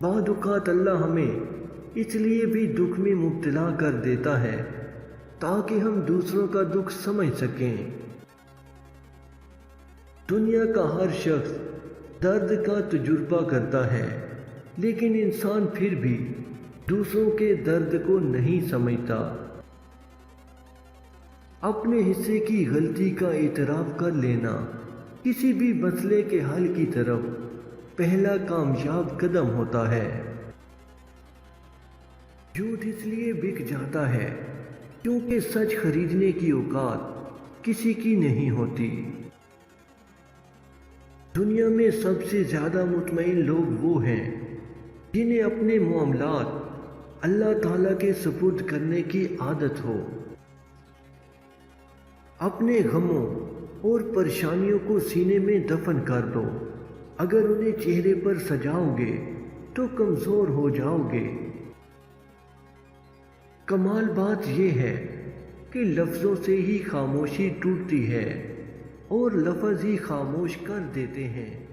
بعض اوقات اللہ ہمیں اس لیے بھی دکھ میں مبتلا کر دیتا ہے تاکہ ہم دوسروں کا دکھ سمجھ سکیں۔ دنیا کا ہر شخص درد کا تجربہ کرتا ہے، لیکن انسان پھر بھی دوسروں کے درد کو نہیں سمجھتا۔ اپنے حصے کی غلطی کا اعتراف کر لینا کسی بھی مسئلے کے حل کی طرف پہلا کامیاب قدم ہوتا ہے۔ جھوٹ اس لیے بک جاتا ہے کیونکہ سچ خریدنے کی اوقات کسی کی نہیں ہوتی۔ دنیا میں سب سے زیادہ مطمئن لوگ وہ ہیں جنہیں اپنے معاملات اللہ تعالیٰ کے سپرد کرنے کی عادت ہو۔ اپنے غموں اور پریشانیوں کو سینے میں دفن کر دو۔ اگر انہیں چہرے پر سجاؤ گے تو کمزور ہو جاؤ گے۔ کمال بات یہ ہے کہ لفظوں سے ہی خاموشی ٹوٹتی ہے اور لفظ ہی خاموش کر دیتے ہیں۔